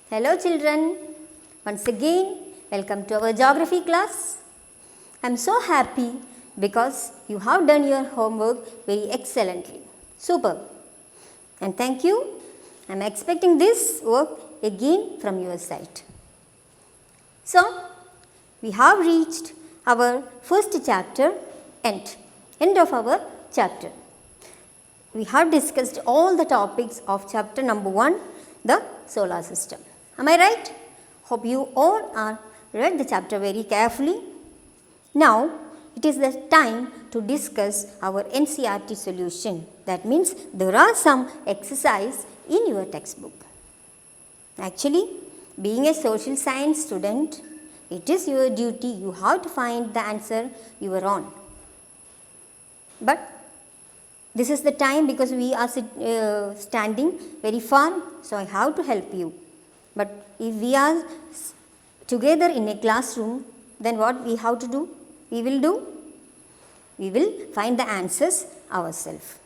Hello children, once again welcome to our geography class. I am so happy because you have done your homework very excellently. Super. And thank you. I am expecting this work again from your side. So, we have reached our first chapter end of our chapter. We have discussed all the topics of chapter number 1, the solar system. Am I right? Hope you all are read the chapter very carefully. Now, it is the time to discuss our NCERT solution. That means there are some exercise in your textbook. Actually, being a social science student, it is your duty. You have to find the answer your own. But this is the time because we are standing very far, so I have to help you. But if we are together in a classroom, then what we have to do? We will find the answers ourselves.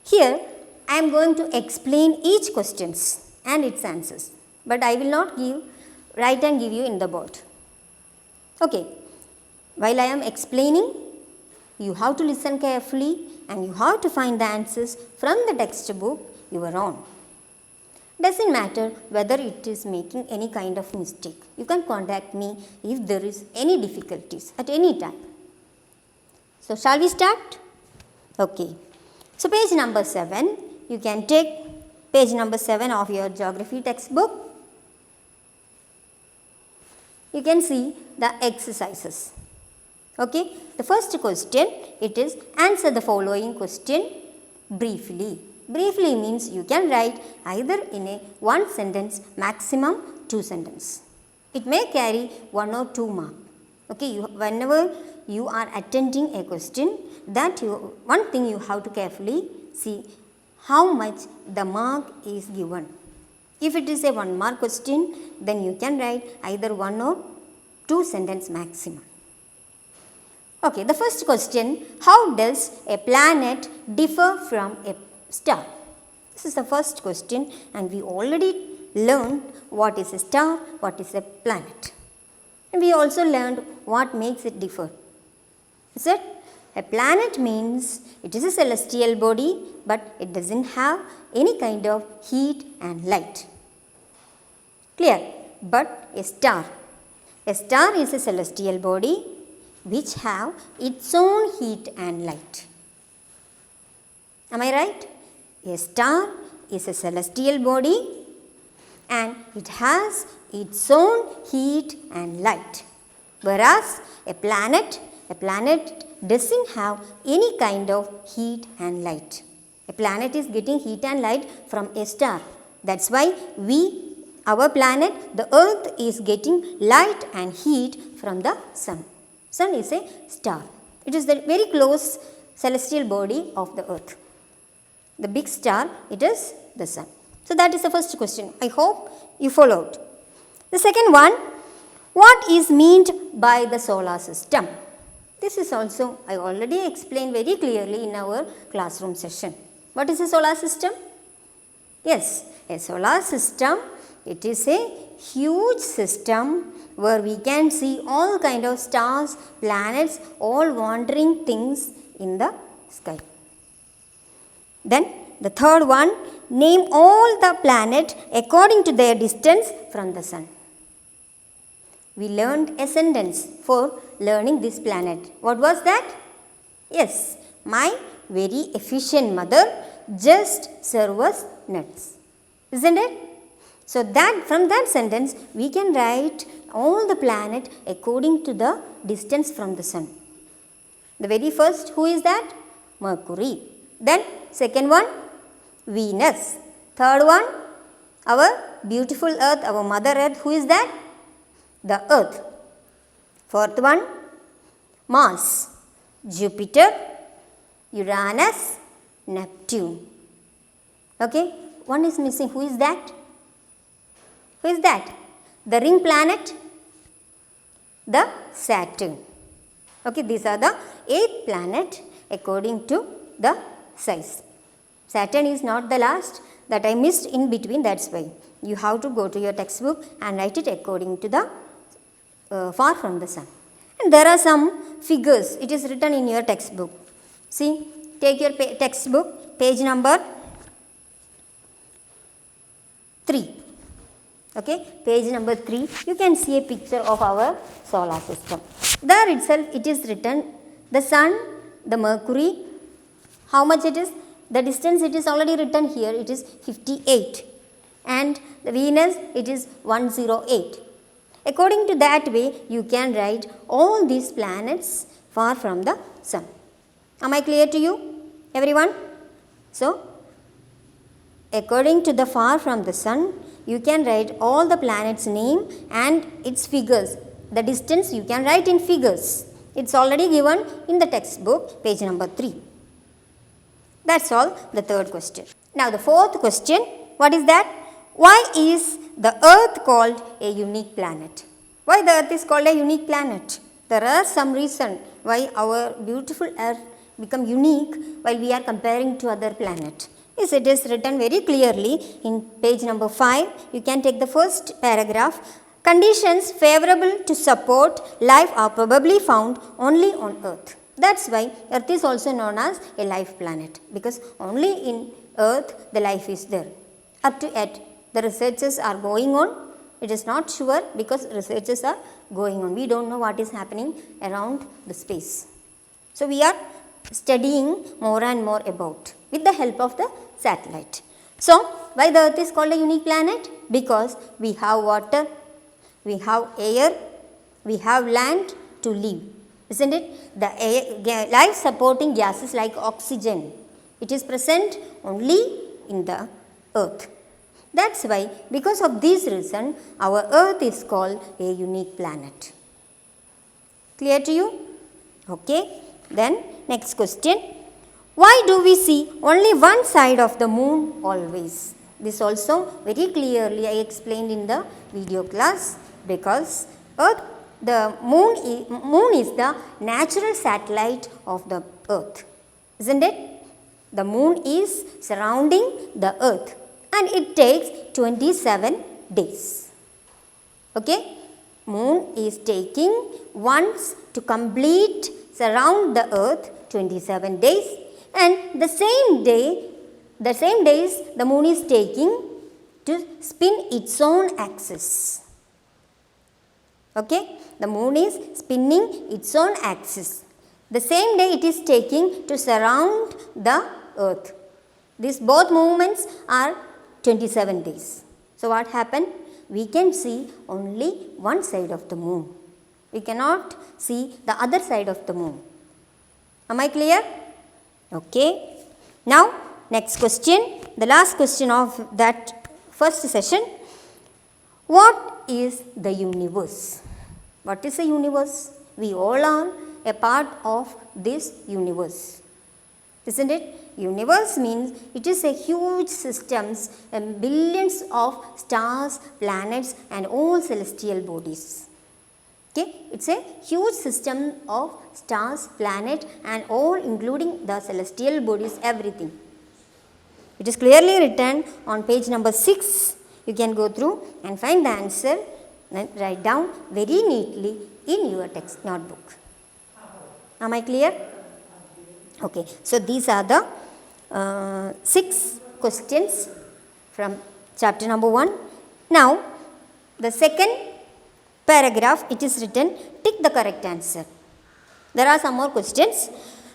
Here, I am going to explain each questions and its answers, but I will not write and give you in the board. Okay, while I am explaining, you have to listen carefully and you have to find the answers from the textbook your own. Doesn't matter whether it is making any kind of mistake. You can contact me if there is any difficulties at any time. So, shall we start? Okay. So, page number 7, you can take page number 7 of your geography textbook. You can see the exercises. Okay. The first question, it is answer the following question briefly. Briefly means you can write either in a one sentence, maximum 2 sentences. It may carry 1 or 2 marks. Okay, whenever you are attending a question, one thing you have to carefully see how much the mark is given. If it is a 1 mark question, then you can write either 1 or 2 sentences maximum. Okay, the first question, how does a planet differ from a star? This is the first question and we already learned what is a star, what is a planet. And we also learned what makes it differ. Is it? A planet means it is a celestial body but it doesn't have any kind of heat and light. Clear? But a star is a celestial body which have its own heat and light. Am I right? A star is a celestial body and it has its own heat and light. Whereas a planet doesn't have any kind of heat and light. A planet is getting heat and light from a star. That's why our planet, the earth, is getting light and heat from the sun. Sun is a star. It is the very close celestial body of the earth. The big star, it is the sun. So, that is the first question. I hope you followed. The second one, what is meant by the solar system? This is also, I already explained very clearly in our classroom session. What is a solar system? Yes, a solar system, it is a huge system where we can see all kind of stars, planets, all wandering things in the sky. Then the third one, name all the planets according to their distance from the sun. We learned a sentence for learning this planet. What was that? Yes, my very efficient mother just serves us nuts. Isn't it? So from that sentence, we can write all the planets according to the distance from the sun. The very first, who is that? Mercury. Then second one, Venus. Third one, our beautiful earth, our mother earth. Who is that? The earth. Fourth one, Mars, Jupiter, Uranus, Neptune. Okay, one is missing. Who is that? Who is that? The ring planet, the Saturn. Okay, these are the 8 planets according to the size. Saturn is not the last, that I missed in between, that's why. You have to go to your textbook and write it according to the far from the sun. And there are some figures, it is written in your textbook. See, take your textbook, page number 3. Okay, page number 3, you can see a picture of our solar system. There itself it is written the sun, the Mercury, how much it is? The distance it is already written here, it is 58. And the Venus, it is 108. According to that way, you can write all these planets far from the sun. Am I clear to you, everyone? So, according to the far from the sun, you can write all the planets' name and its figures. The distance you can write in figures. It's already given in the textbook, page number 3. That's all, the third question. Now the fourth question, what is that? Why is the Earth called a unique planet? Why the Earth is called a unique planet? There are some reasons why our beautiful Earth become unique while we are comparing to other planets. Yes, it is written very clearly in page number 5. You can take the first paragraph. Conditions favorable to support life are probably found only on Earth. That's why Earth is also known as a life planet, because only in Earth the life is there. Up to yet, the researches are going on. It is not sure because researches are going on. We don't know what is happening around the space. So we are studying more and more about with the help of the satellite. So why the Earth is called a unique planet? Because we have water, we have air, we have land to live. Isn't it? The air, life supporting gases like oxygen, it is present only in the Earth. That's why, because of this reason, our Earth is called a unique planet. Clear to you? Okay. Then, next question. Why do we see only one side of the moon always? This also very clearly I explained in the video class, because the moon is the natural satellite of the Earth. Isn't it? The moon is surrounding the Earth. And it takes 27 days. Okay? Moon is taking once to complete surround the Earth 27 days, and the same days the moon is taking to spin its own axis. Okay? The moon is spinning its own axis. The same day it is taking to surround the Earth. These both movements are 27 days. So what happened? We can see only one side of the moon. We cannot see the other side of the moon. Am I clear? Okay. Now, next question, the last question of that first session. What is the universe? What is the universe? We all are a part of this universe. Isn't it? Universe means it is a huge systems and billions of stars, planets and all celestial bodies. Okay? It's a huge system of stars, planet and all including the celestial bodies, everything. It is clearly written on page number 6. You can go through and find the answer and write down very neatly in your text notebook. Am I clear? Okay. So these are the 6 questions from chapter number 1. Now, the second paragraph, it is written, tick the correct answer. There are some more questions.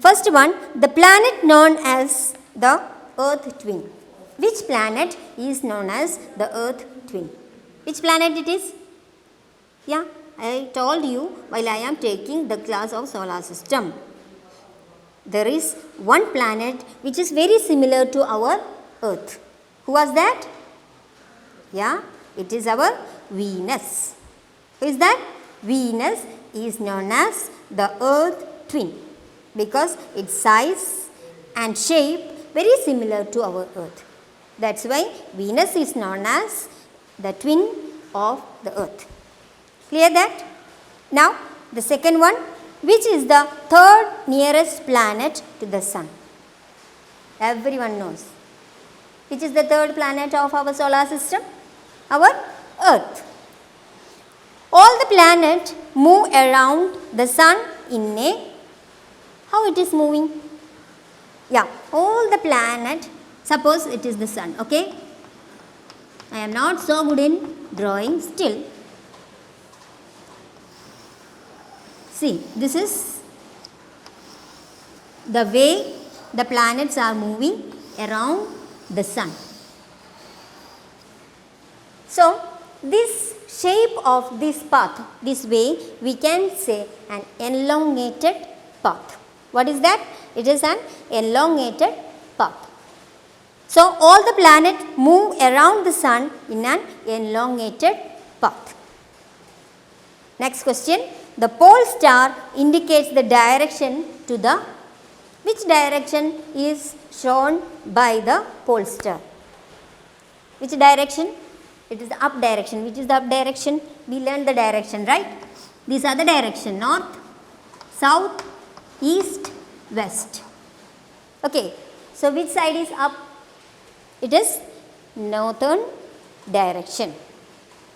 First one, the planet known as the Earth twin. Which planet is known as the Earth twin? Which planet it is? Yeah, I told you while I am taking the class of solar system. There is one planet which is very similar to our Earth. Who was that? Yeah, it is our Venus. Who is that? Venus is known as the Earth twin because its size and shape very similar to our Earth. That's why Venus is known as the twin of the Earth. Clear that? Now, the second one. Which is the third nearest planet to the Sun? Everyone knows. Which is the third planet of our solar system? Our Earth. All the planets move around the sun in a, how it is moving? Yeah, all the planet, suppose it is the sun, okay? I am not so good in drawing still. See, this is the way the planets are moving around the sun. So, this shape of this path, this way, we can say an elongated path. What is that? It is an elongated path. So, all the planets move around the sun in an elongated path. Next question. The pole star indicates the direction to the, which direction is shown by the pole star? Which direction? It is the up direction. Which is the up direction? We learned the direction, right? These are the direction: north, south, east, west. Okay. So, which side is up? It is northern direction.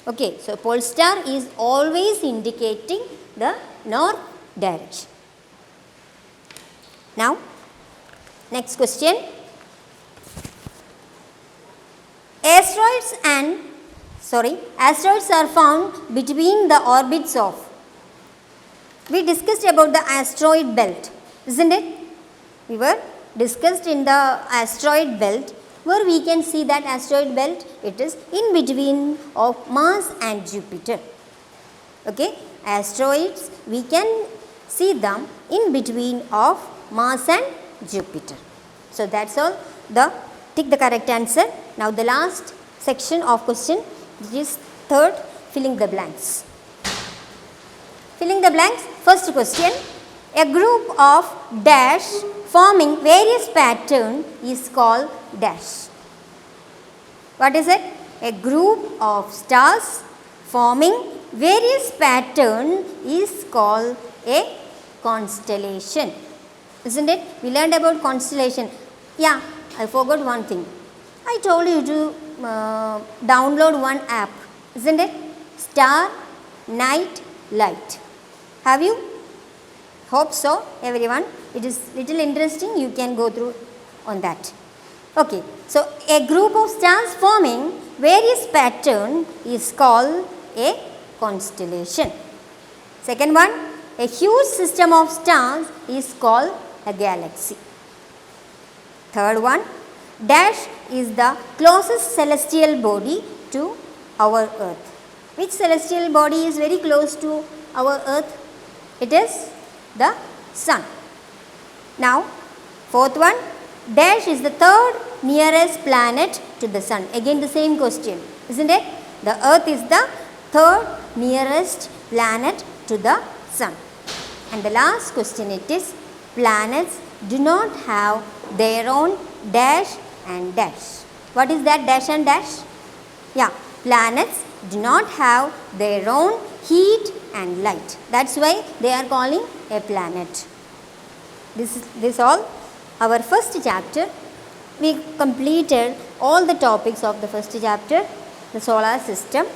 Okay. So, pole star is always indicating the north direction. Now, next question. Asteroids are found between the orbits of. We discussed about the asteroid belt, isn't it? We were discussed in the asteroid belt, where we can see that asteroid belt, it is in between of Mars and Jupiter. Okay, asteroids, we can see them in between of Mars and Jupiter. So, that's all. Tick the correct answer. Now, the last section of question, which is third, filling the blanks. Filling the blanks, first question. A group of dash forming various pattern is called dash. What is it? A group of stars forming various pattern is called a constellation. Isn't it? We learned about constellation. Yeah, I forgot one thing. I told you to download one app, isn't it? Star Night Light. Have you? Hope so, everyone. It is little interesting. You can go through on that. Okay. So, a group of stars forming various pattern is called a constellation. Second one, a huge system of stars is called a galaxy. Third one, dash is the closest celestial body to our Earth. Which celestial body is very close to our Earth? It is the Sun. Now, fourth one, dash is the third nearest planet to the Sun. Again the same question, isn't it? The Earth is the third nearest planet to the Sun. And the last question, it is planets do not have their own dash and dash. What is that dash and dash? Yeah, planets do not have their own heat and light. That's why they are calling a planet. This all our first chapter. We completed all the topics of the first chapter, the solar system.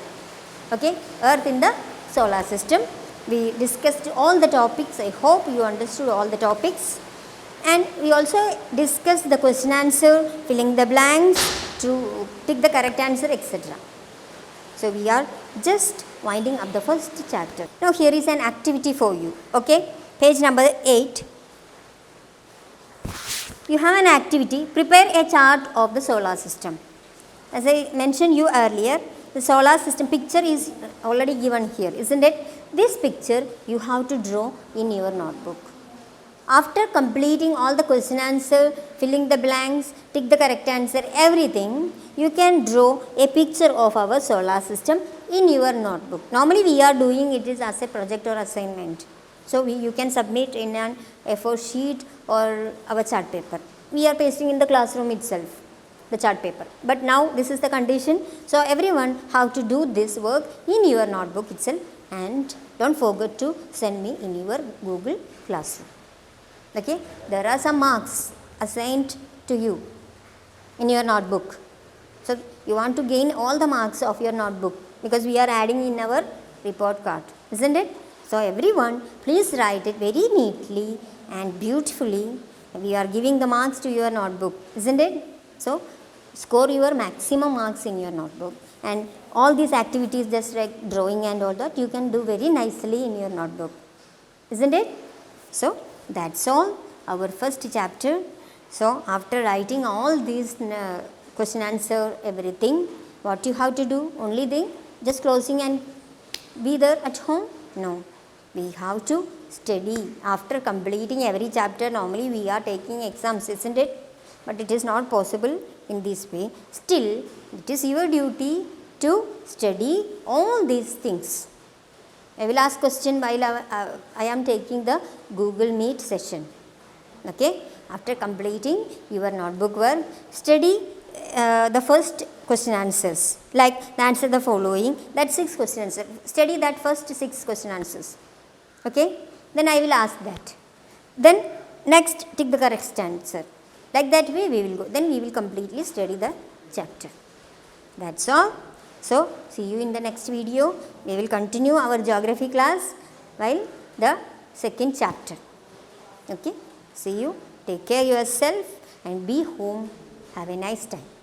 Okay, Earth in the solar system. We discussed all the topics. I hope you understood all the topics. And we also discussed the question answer, filling the blanks, to tick the correct answer, etc. So, we are just winding up the first chapter. Now, here is an activity for you. Okay, page number 8. You have an activity, prepare a chart of the solar system. As I mentioned you earlier, the solar system picture is already given here, isn't it? This picture you have to draw in your notebook. After completing all the question answer, filling the blanks, tick the correct answer, everything, you can draw a picture of our solar system in your notebook. Normally we are doing it is as a project or assignment. So, you can submit in an A4 sheet or our chart paper. We are pasting in the classroom itself, the chart paper. But now this is the condition. So, everyone have to do this work in your notebook itself, and don't forget to send me in your Google Classroom. Okay, there are some marks assigned to you in your notebook. So you want to gain all the marks of your notebook because we are adding in our report card, isn't it? So everyone, please write it very neatly and beautifully. We are giving the marks to your notebook, isn't it? So score your maximum marks in your notebook, and all these activities just like drawing and all that you can do very nicely in your notebook, isn't it? So that's all our first chapter. So after writing all these question answer everything, what you have to do? Only thing, just closing and be there at home? No, we have to study. After completing every chapter, normally we are taking exams, isn't it? But it is not possible in this way. Still, it is your duty to study all these things. I will ask question while I am taking the Google Meet session. Okay, after completing your notebook work, study the first question answers, like answer the following, that 6 question answers. Study that first 6 question answers. Okay, then I will ask that. Then next tick the correct answer. Like that way we will go. Then we will completely study the chapter. That's all. So see you in the next video. We will continue our geography class while the second chapter. Okay. See you. Take care yourself and be home. Have a nice time.